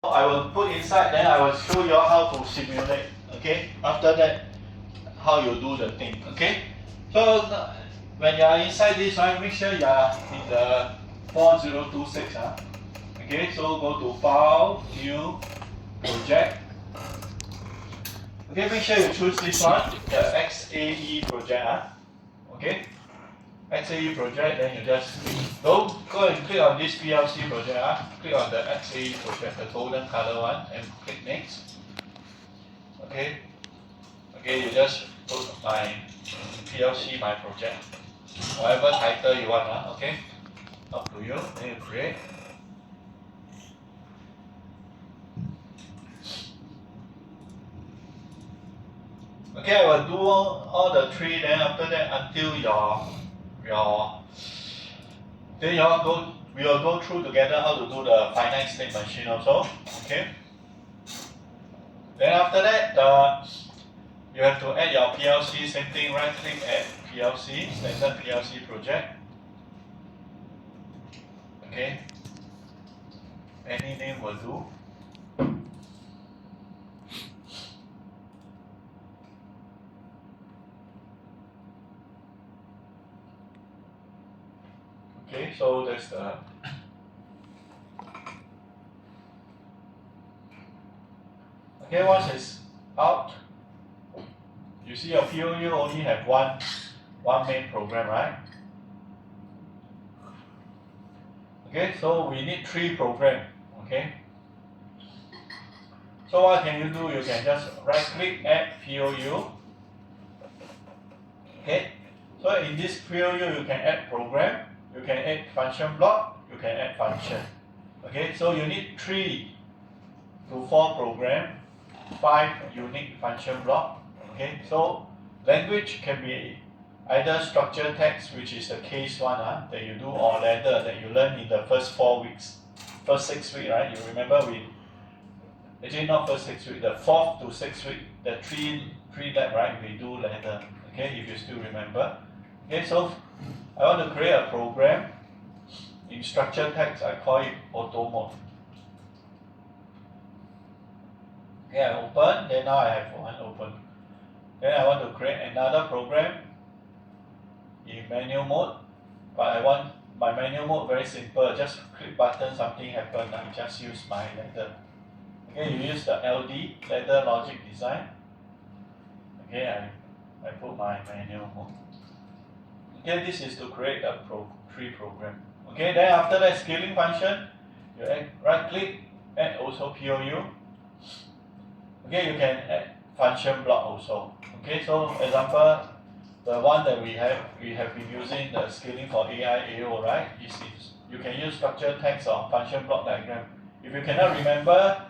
I will put inside, then I will show you how to simulate. Okay, after that, how you do the thing. Okay, so when you are inside this one, make sure you are in the 4026. Okay, so go to File, New, Project. Okay, make sure you choose this one, the XAE project. Okay, XAE project, then you just go and click on this PLC project. Click on the XAE project, the golden color one, and click next. Okay, you just put my PLC, my project, whatever title you want. Okay, up to you. Then you create. Okay, I will do all the three. Then after that, until then we will go through together how to do the finite state machine also. Okay. Then after that, you have to add your PLC. Same thing. Right click add PLC, standard PLC project. Okay. Any name will do. Okay, so that's the once it's out, you see your POU only have one main program, right? Okay, so we need 3 programs. Okay. So what can you do? You can just right click add POU. Okay. So in this POU you can add program. You can add function block, you can add function. Okay, so you need 3 to 4 program, 5 unique function block. Okay, so language can be either structured text, which is the case one that you do, or ladder that you learn in the first 4 weeks, first 6 weeks, right? You remember actually not first 6 weeks, the 4th to 6th week, the 3 lab, right? We do ladder. Okay, if you still remember. Okay, so I want to create a program in structured text. I call it auto mode. Okay, I open. Then now I have one open. Then I want to create another program in manual mode. But I want my manual mode very simple. Just click button, something happen. I just use my ladder. Okay, you use the LD, ladder logic design. Okay, I put my manual mode. Okay, this is to create a 3 program. Okay, then after that scaling function, you right click, add also POU. Okay, you can add function block also. Okay, so example, the one that we have been using the scaling for AI AO, right? You can use structured text or function block diagram. If you cannot remember,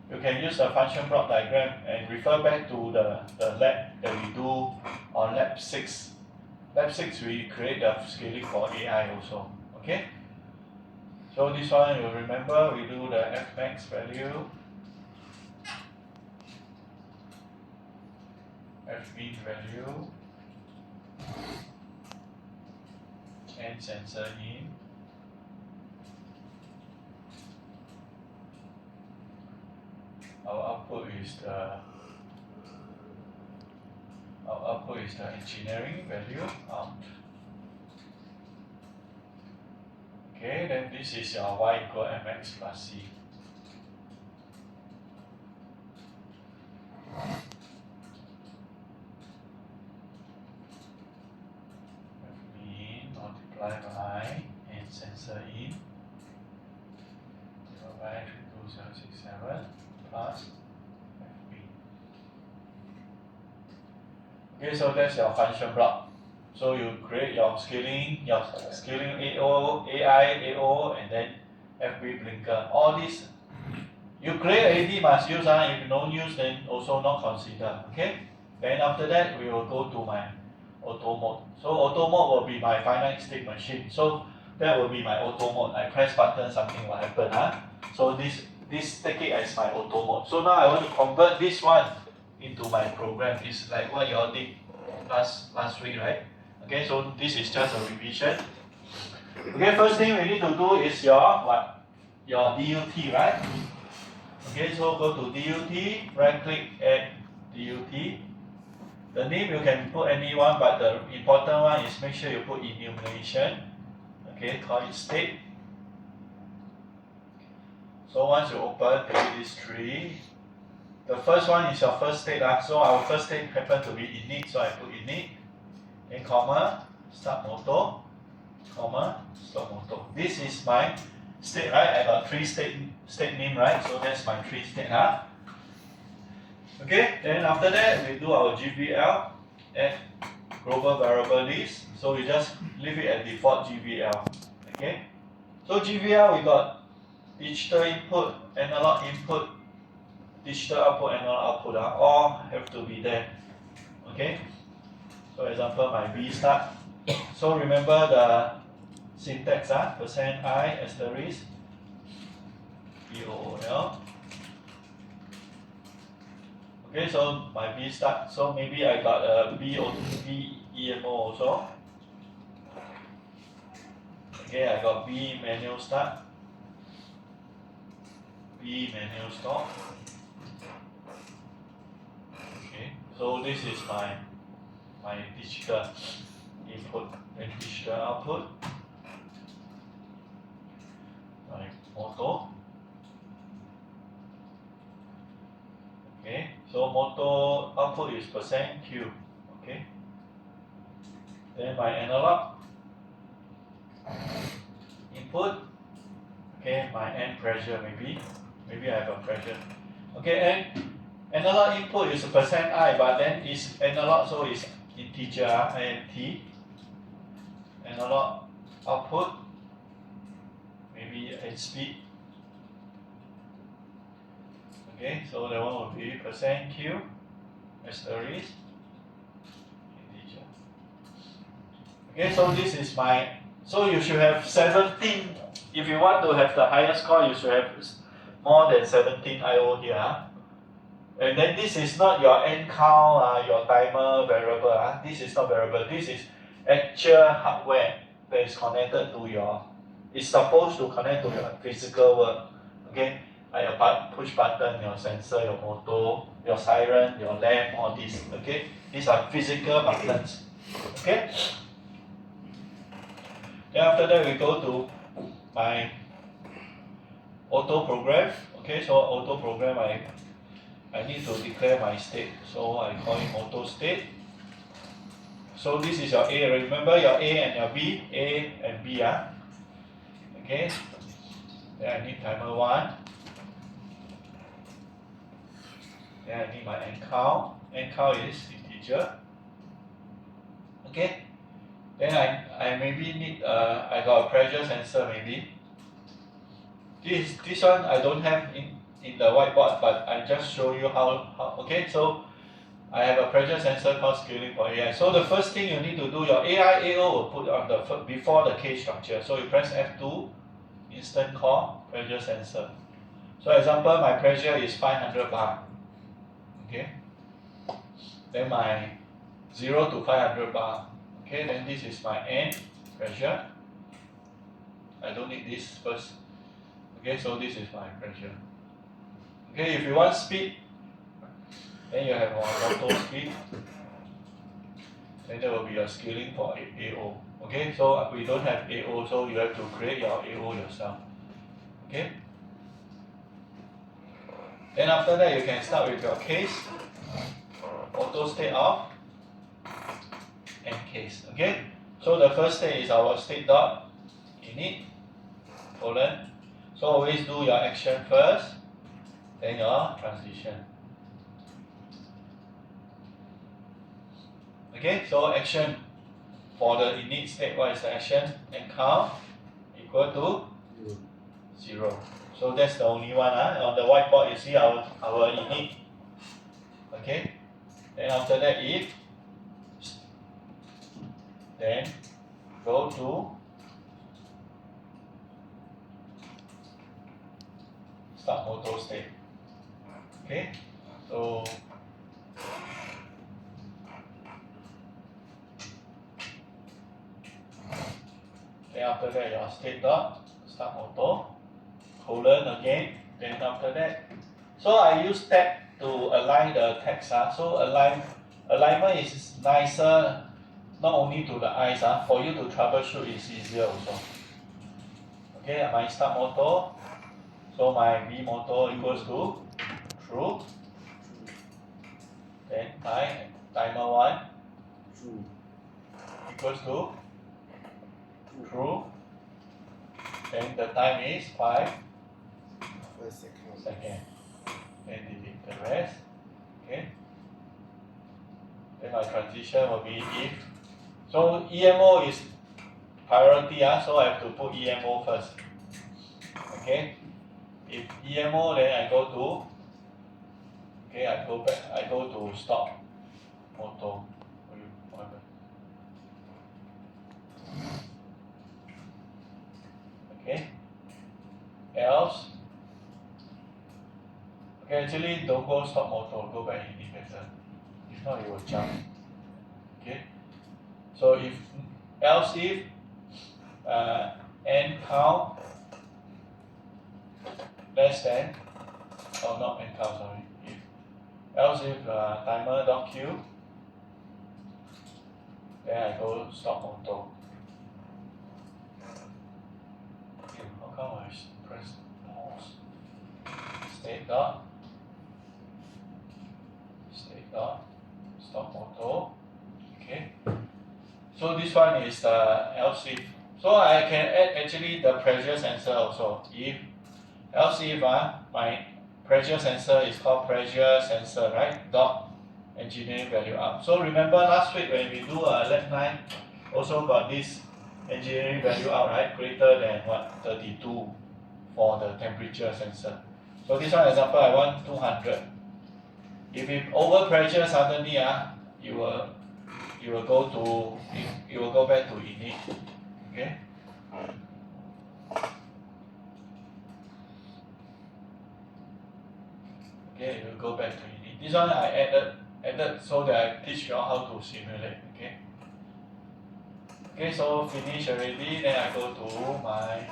you can use the function block diagram and refer back to the lab that we do on lab 6. Lab 6 we create the scaling for AI also. Okay? So this one you remember we do the Fmax value, Fmean value, and sensor in. Our output is the engineering value out. Okay, then this is your y equal mx plus c. Fmean multiply by and sensor in divided by 32067 plus Fmean. Okay, so that's your function block. So you create your scaling AO, AI, AO, and then FB blinker. All these you create AD must use. If you don't use, then also not consider. Okay. Then after that, we will go to my auto mode. So auto mode will be my finite state machine. So that will be my auto mode. I press button, something will happen. So this take it as my auto mode. So now I want to convert this one into my program. It's like what you all did last week, right? Okay, so this is just a revision. Okay, first thing we need to do is your DUT, right? Okay, so go to DUT, right click add DUT. The name you can put anyone, but the important one is make sure you put enumeration. Okay, call it state. So once you open, there is 3. The first one is your first state. So our first state happen to be init, so I put init. Then comma, start motor, comma, stop motor. This is my state, right? I got 3 state name, right? So that's my 3 state, huh? Okay, then after that we do our GVL at global variable list. So we just leave it at default GVL. Okay, so GVL we got digital input, analog input, digital output, analog output, all have to be there. Okay, so example my B start. So remember the syntax, %I asterisk BOOL. Okay, so my B start. So maybe I got a BEMO also. Okay, I got B manual start, B manual stop. Okay, so this is my digital input and digital output. My motor. Okay, so motor output is %Q. Okay, then my analog input. Okay, my end pressure maybe I have a pressure. Okay, and analog input is %I, but then it's analog, so it's integer INT. Analog output maybe at speed. Okay, so that one will be %Q asterisk integer. Okay, so this is my, so you should have 17. If you want to have the highest score, you should have more than 17 IO here. And then this is not your end count, your timer variable. This is not variable. This is actual hardware that is connected to your, it's supposed to connect to your physical world. Okay, like your push button, your sensor, your motor, your siren, your lamp, all these. Okay, these are physical buttons. Okay. Then after that we go to my auto program. Okay, so auto program I need to declare my state, so I call it auto state. So this is your A. Remember your A and your B, A and B. Okay. Then I need timer 1. Then I need my end count. End count is integer. Okay. Then I maybe need I got a pressure sensor maybe. This one I don't have in the whiteboard, but I just show you how. Okay, so I have a pressure sensor called scaling for AI. So the first thing you need to do, your AI AO will put on the before the case structure. So you press F2, instant call pressure sensor. So example, my pressure is 500 bar. Okay. Then my 0 to 500 bar. Okay, then this is my end pressure. I don't need this first. Okay, so this is my pressure. Okay, if you want speed, then you have auto speed. Then there will be a scaling for AO. Okay, so we don't have AO, so you have to create your AO yourself. Okay. Then after that, you can start with your case. Auto state off and case. Okay. So the first state is our state dot init colon. So always do your action first, then your transition. Okay, so action for the init state, what is the action? And count equal to 0. So that's the only one. On the whiteboard you see our init. Okay. Then after that if, then go to start motor state. Okay, so then after that your state dot start motor colon again. Then after that So I use tab to align the text. So alignment is nicer, not only to the eyes. For you to troubleshoot is easier also. Okay, my start motor. So my B motor equals to true. Then my timer 1 True. equals to true. Then the time is 5 seconds. Then delete the rest. Okay. Then my transition will be if. So EMO is priority, so I have to put EMO first. Okay. If EMO, then I go to. Okay, I go back. I go to stop motor. Okay. Else. Okay, actually don't go stop motor, go back indicator. If not, it will jump. Okay. So else if end count less than, not end count, sorry. Else if timer dot q, then I go stop motor. Okay, how come I press pause? State dot stop motor. Okay. So this one is else if. So I can add actually the pressure sensor also. If else if my pressure sensor is called pressure sensor, right? Dot engineering value up. So remember last week when we do a lab 9, also got this engineering value out, right? Greater than what? 32 for the temperature sensor. So this one example I want 200. If it over pressure suddenly, you will go back to init. Okay. Okay, it will go back to init. This one I added so that I teach you how to simulate. Okay. Okay, so finish already. Then I go to my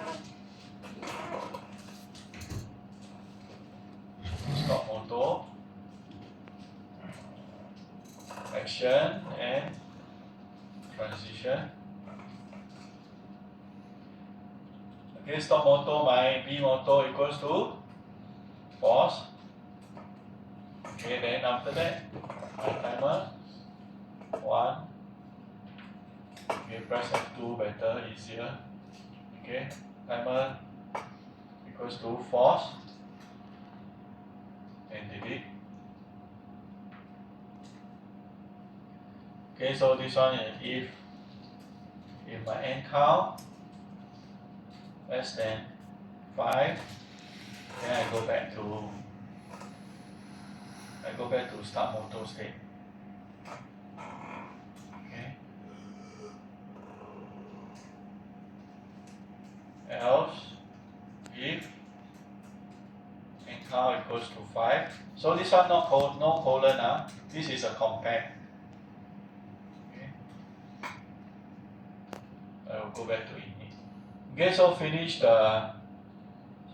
stop motor, action and transition. Okay, stop motor, my B motor equals to pause. Okay, then after that, my timer 1. Okay, press F2 better, easier. Okay, timer equals to force and delete. Okay, so this one is if my end count less than 5, then I go back to start motor state. Okay. Else if end count equals to 5. So this one no colon, this is a compare. Okay. I will go back to init. Okay, so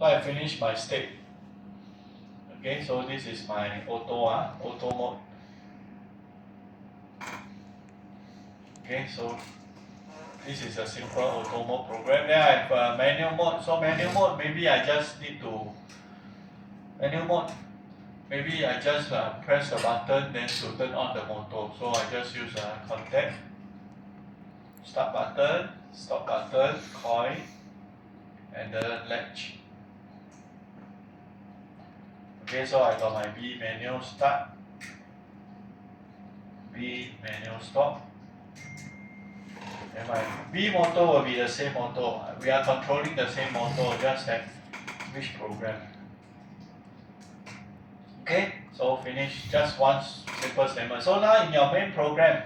I finished my state. Okay, so this is my auto mode. Okay, so this is a simple auto mode program. Then I have manual mode. So manual mode, maybe I just press a button then to turn on the motor. So I just use a contact, start button, stop button, coil, and the latch. Okay, so I got my B manual start, B manual stop. And my B motor will be the same motor. We are controlling the same motor, just that which program. Okay, so finish, just one simple statement. So now in your main program,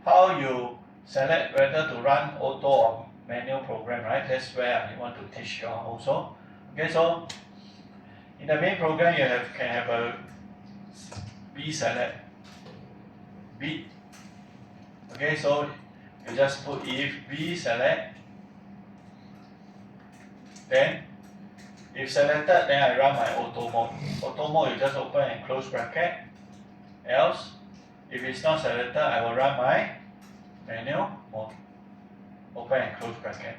how you select whether to run auto or manual program, right? That's where I want to teach you also. Okay, so in the main program you can have a B select B. Okay, so you just put if B select, then If selected, then I run my auto mode. Auto mode, you just open and close bracket. Else, if it's not selected, I will run my manual mode. Open and close bracket.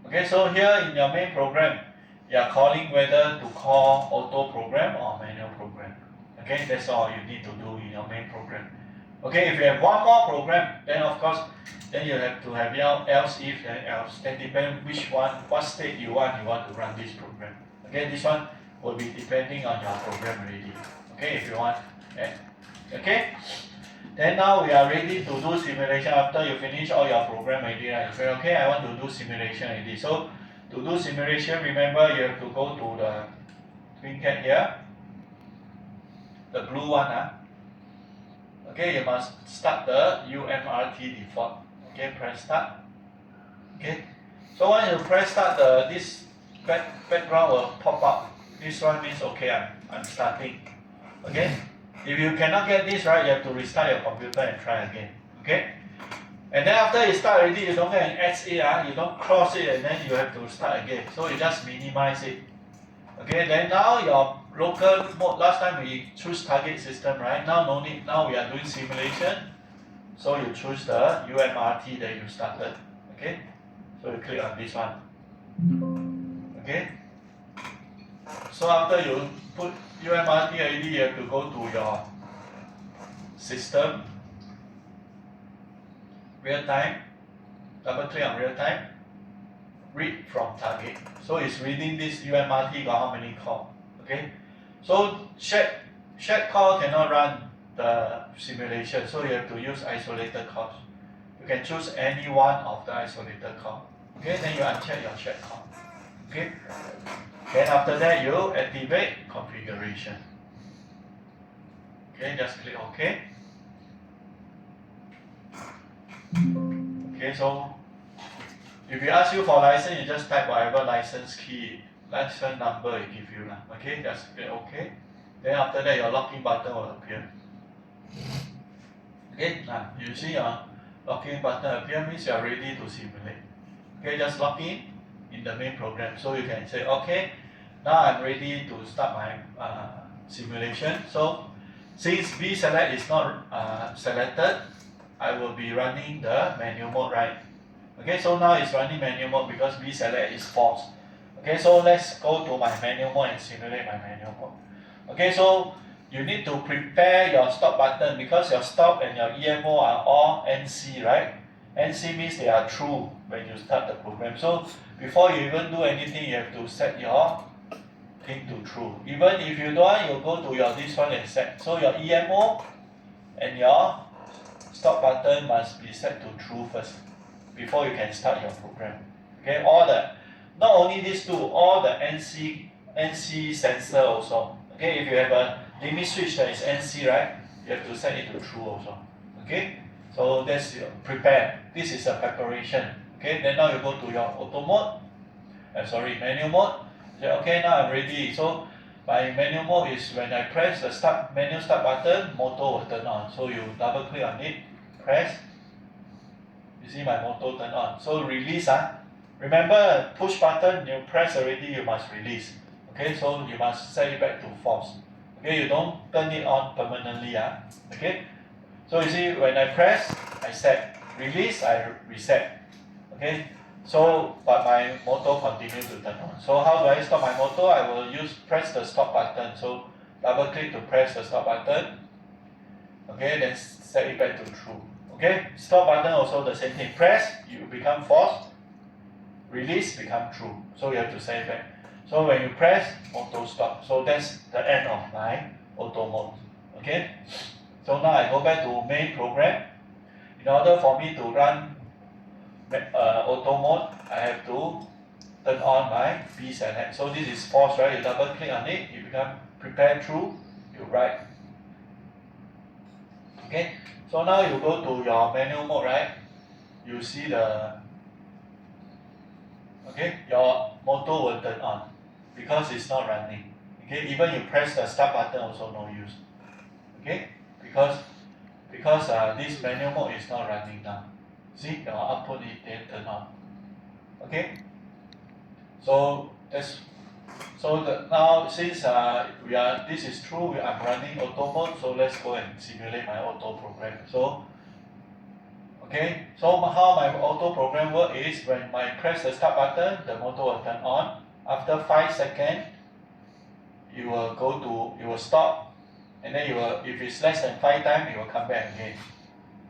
Okay, so here in your main program, you are calling whether to call auto program or manual program. Okay, that's all you need to do in your main program. Okay, if you have one more program, then of course, then you have to have else if then else. Then depend which one, what state you want to run this program. Okay, this one will be depending on your program already. Okay, if you want. Okay. Then now we are ready to do simulation after you finish all your program already, right? You say, okay, I want to do simulation already. So to do simulation, remember you have to go to the TwinCAD here, the blue one. Okay, you must start the UMRT default. Okay, press start. Okay, so when you press start, this background will pop up. This one means okay, I'm starting. Okay. If you cannot get this right, you have to restart your computer and try again. Okay? And then after you start already, you don't get an X it, you don't cross it and then you have to start again. So you just minimize it. Okay, then now your local mode, last time we choose target system, right? Now no need, now we are doing simulation. So you choose the UMRT that you started. Okay? So you click on this one. Okay? So after you put UMRT already, you have to go to your system, real time, double click on real time, read from target. So it's reading this UMRT got how many core. Okay, so shared core cannot run the simulation, so you have to use isolated cores. You can choose any one of the isolated core. Okay, then you uncheck your shared core. Okay. Then after that, you activate configuration. Okay, just click OK. Okay, so if you ask you for license, you just type whatever license key, license number it give you. Okay, just click OK. Then after that, your login button will appear. Okay, now you see your login button appear means you are ready to simulate. Okay, just log in the main program. So you can say, okay, now I'm ready to start my simulation. So since vSelect is not selected, I will be running the manual mode, right? Okay, so now it's running manual mode because vSelect is false. Okay, so let's go to my manual mode and simulate my manual mode. Okay, so you need to prepare your stop button because your stop and your EMO are all NC, right? NC means they are true when you start the program. So before you even do anything, you have to set your thing to true. Even if you don't want, you go to your this one and set. So your EMO and your stop button must be set to true first before you can start your program. Okay, not only these two, all the NC sensor also. Okay, if you have a limit switch that is NC, right, you have to set it to true also. Okay. So that's prepare. This is a preparation. Okay, then now you go to your auto mode. Manual mode. Say, okay, now I'm ready. So my manual mode is when I press the manual start button, motor will turn on. So you double click on it, press. You see my motor turn on. So release. Remember, push button, you press already, you must release. Okay, so you must set it back to false. Okay, you don't turn it on permanently. Okay. So you see, when I press, I set, release, I reset. Okay, so but my motor continues to turn on. So how do I stop my motor? I will press the stop button. So double click to press the stop button. Okay, then set it back to true. Okay, stop button also the same thing. Press, you become false. Release, become true. So you have to set it back. So when you press, auto stop. So that's the end of my auto mode. Okay. So now I go back to main program. In order for me to run auto mode, I have to turn on my vSelect. So this is false, right? You double click on it, you become prepare true, you write. Okay, so now you go to your manual mode, right? You see your motor will turn on because it's not running. Okay, even you press the start button also no use. Okay, because this manual mode is not running now. See, your output it didn't turn on. Okay, so that's So now since this is true, I'm running auto mode, so let's go and simulate my auto program. So okay, so how my auto program work is when I press the start button, the motor will turn on. After 5 seconds, you will stop, and then if it's less than 5 times, it will come back again.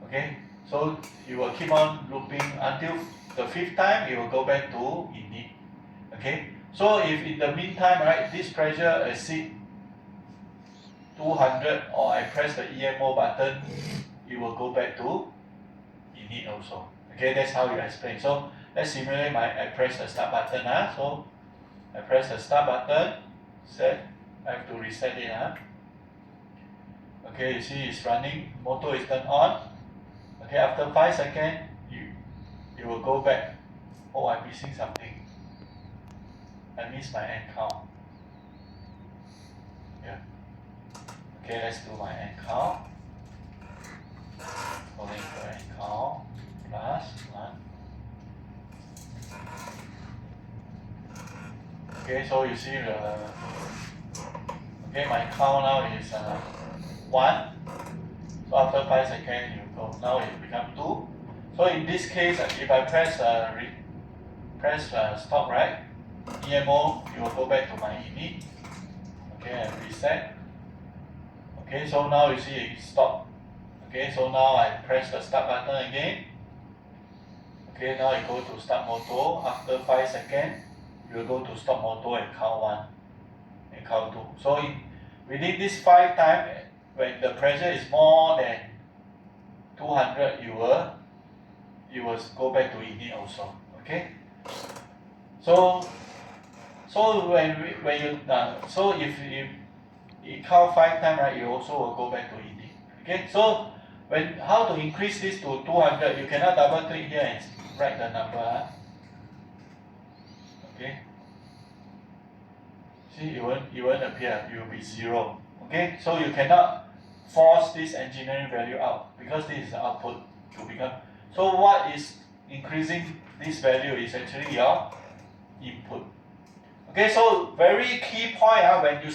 Okay, so you will keep on looping until the 5th time, it will go back to init. Okay, so if in the meantime, right, this pressure exceed 200, or I press the EMO button, it will go back to init also. Okay, that's how you explain. So let's simulate I press the start button. So I press the start button, set, I have to reset it. Okay, you see it's running, motor is turned on. Okay, after 5 seconds, you will go back. Oh, I'm missing something. I missed my end count. Yeah. Okay, let's do my end count. Calling for end count plus 1. Okay, so you see my count now is 1. So after 5 seconds, you go. Now it becomes 2. So in this case, if I press stop, right? EMO, you will go back to my init. Okay, and reset. Okay, so now you see it stop. Okay, so now I press the start button again. Okay, now I go to start motor. After 5 seconds, you will go to stop motor and count 1 and count 2. So within this 5 times, when the pressure is more than 200, you will go back to init also. Okay. So if you count 5 times, right, you also will go back to init. Okay. So how to increase this to 200? You cannot double click here and write the number. Okay. See, it won't appear. It will be 0. Okay. So you cannot force this engineering value out because this is the output to become. So what is increasing this value is actually your input. Okay, so very key point when you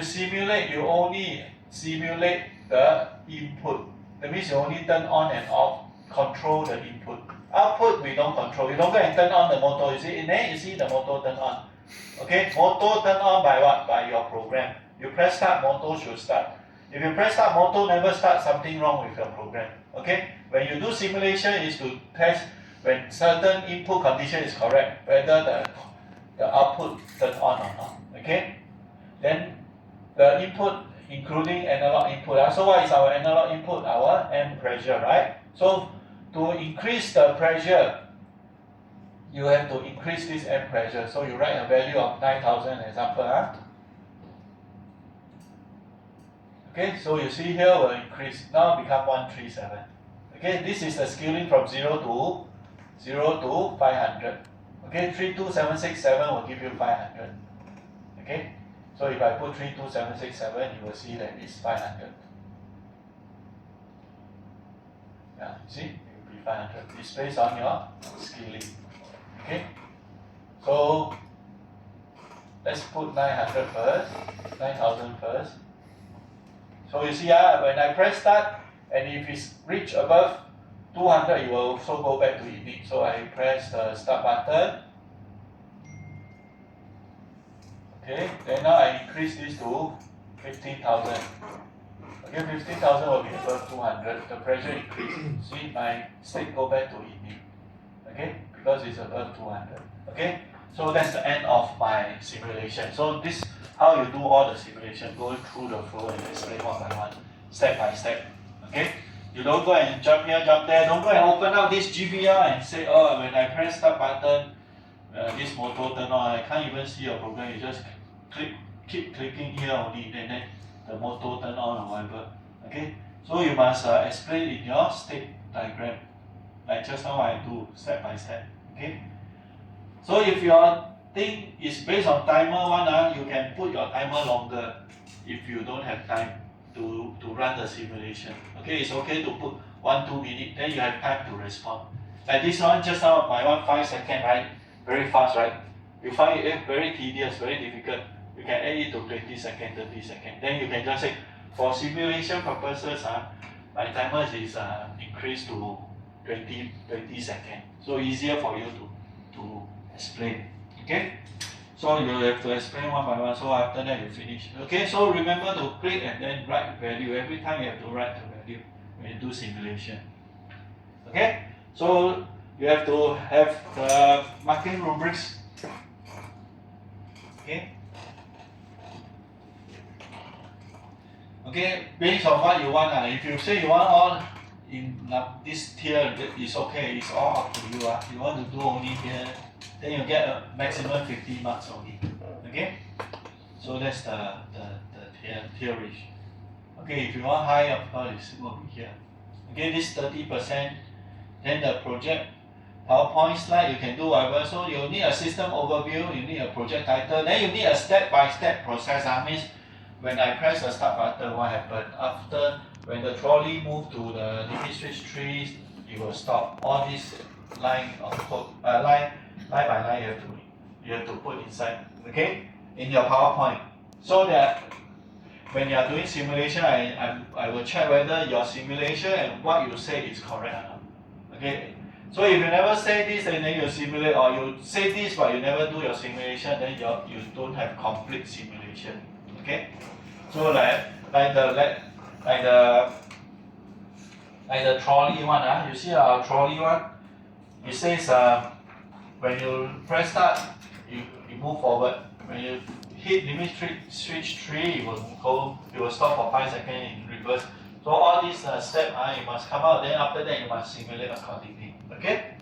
simulate, you only simulate the input. That means you only turn on and off, control the input. Output we don't control. You don't go and turn on the motor. You see, in there you see the motor turn on. Okay, motor turn on by what? By your program. You press start, motor should start. If you press start, motor never start, something wrong with your program. Okay, when you do simulation is to test when certain input condition is correct, whether the output turn on or not. Okay, then the input including analog input. So what is our analog input? Our amp pressure, right? So to increase the pressure, you have to increase this amp pressure. So you write a value of 9,000 example. Okay, so you see here will increase, now become 137. Okay, this is the scaling from 0 to 500. Okay, 32767 will give you 500. Okay, so if I put 32767, you will see that it's 500. Yeah, see, it will be 500. It's based on your scaling. Okay, so let's put 900 first, 9,000 first. So you see, when I press start, and if it's reach above 200, it will also go back to init. So I press the start button. Okay, then now I increase this to 15,000. Okay, 15,000 will be above 200. The pressure increases. See, my state go back to init. Okay, because it's above 200. Okay, so that's the end of my simulation. So this how you do all the simulation, going through the flow and explain one by one, step by step. Okay, you don't go and jump here, jump there. Don't go and open up this GBR and say, oh, when I press start button, this motor turn on. I can't even see your program. You just keep clicking here only, and then the motor turn on or whatever. Okay, so you must explain in your state diagram, like just now I do step by step. Okay, so if your thing is based on timer one, you can put your timer longer if you don't have time to run the simulation. Okay, it's okay to put 1-2 minutes, then you have time to respond. Like this one, just now my 5 second, right? Very fast, right? you find it very tedious, very difficult, you can add it to 20 seconds, 30 seconds. Then you can just say, for simulation purposes, my timer is increased to 20 seconds. So easier for you to explain. Okay? So you have to explain one by one. So after that you finish. Okay, so remember to click and then write value. Every time you have to write the value when you do simulation. Okay? So you have to have the marking rubrics. Okay? Okay, based on what you want. If you say you want all in this tier, it's okay, it's all up to you. You want to do only here, then you get a maximum 50 marks only. Okay? So that's the tierish. Okay, if you want high, of course, it will be here. Okay, this 30%, then the project PowerPoint slide, you can do whatever. So you need a system overview, you need a project title, then you need a step-by-step process. Means when I press the start button, what happened? After, when the trolley move to the limit switch tree, it will stop. All this line of code, line by line, you have to put inside, okay, in your PowerPoint. So that when you are doing simulation, I will check whether your simulation and what you say is correct or not. Okay. So if you never say this and then you simulate, or you say this but you never do your simulation, then you don't have complete simulation. Okay? So like the trolley one, you see our trolley one, it says when you press start, you move forward. When you hit limit switch 3, it will stop for 5 seconds in reverse. So all these steps, you must come out, then after that you must simulate accordingly. Okay?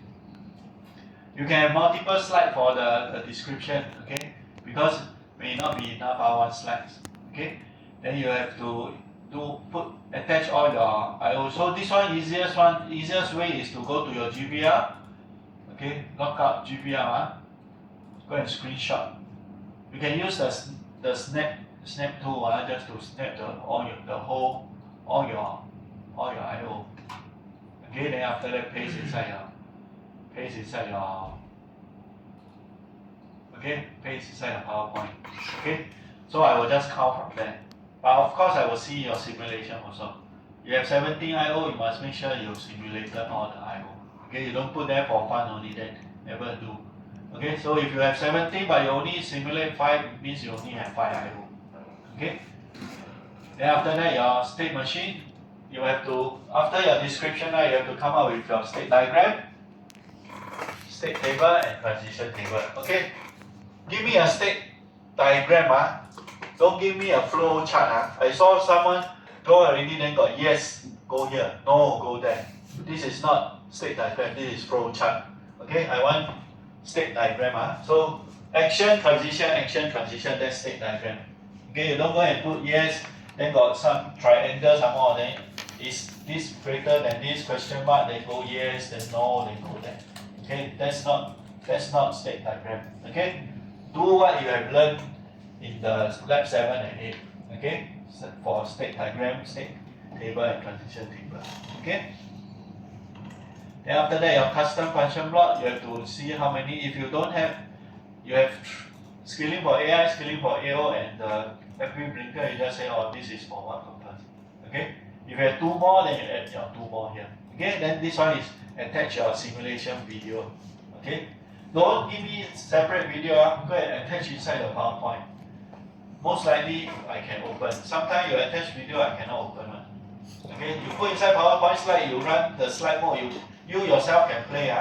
You can have multiple slides for the description, okay? Because may not be enough one slides. Okay? Then you have to attach all your So this easiest way is to go to your GBR. Okay, lock out GBR, go and screenshot. You can use the snap tool just to snap all your I/O. Okay, then after that paste inside your PowerPoint. Okay, so I will just count from there. But of course I will see your simulation also. You have 17 I/O, you must make sure you simulated all the I/O. Okay, you don't put there for fun only, then never do. Okay, so if you have 17 but you only simulate 5, it means you only have 5 I/O. Okay? Then after that, your state machine, you have to, after your description, you have to come up with your state diagram, state table, and transition table. Okay? Give me a state diagram. Don't give me a flow chart. I saw someone go already, then got yes, go here, no, go there. This is not state diagram, this is flow chart. Okay, I want state diagram. So action, transition, that's state diagram. Okay, you don't go and put yes, then got some triangle some more, then is this greater than this question mark, then go yes, then no, then go there. Okay, that's not state diagram. Okay, do what you have learned in the lab 7 and 8. Okay, for state diagram, state table, and transition table. Okay. Then after that, your custom function block, you have to see how many. If you don't have, you have scaling for AI, scaling for AO, and the FB blinker, you just say, oh, this is for one purpose. Okay? If you have 2 more, then you add your 2 more here. Okay? Then this one is attach your simulation video. Okay? Don't give me separate video. Go and attach inside the PowerPoint. Most likely, I can open. Sometimes you attach video, I cannot open one. Okay? You put inside PowerPoint slide, you run the slide mode, you yourself can play.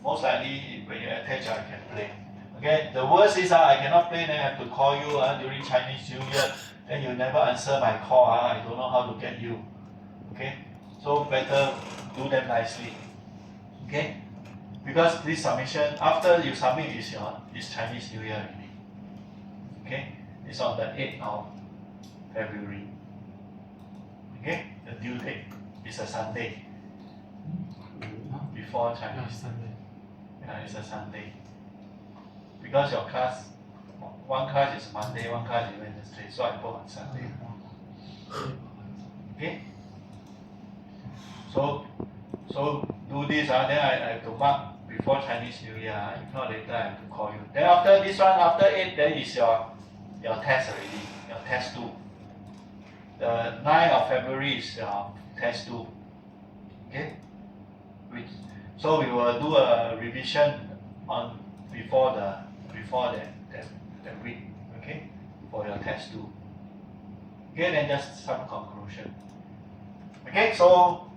Most likely, when you attach, I can play. Okay, the worst is I cannot play, then I have to call you during Chinese New Year, then you never answer my call. I don't know how to get you. Okay, so better do them nicely. Okay, because this submission, after you submit, is Chinese New Year already. Okay, it's on the 8th of February. Okay, the due date is a Sunday. Before Chinese. Yeah, it's a Sunday. Because your class, one class is Monday, one class is Wednesday, so I put on Sunday. Okay? So do this, then I have to mark before Chinese New Year. If not later I have to call you. Then after this one, after 8, then is your test already, your test 2. The 9th of February is your test 2. Okay? So we will do a revision on before that week, okay? For your test 2. Okay, then just some conclusion. Okay, so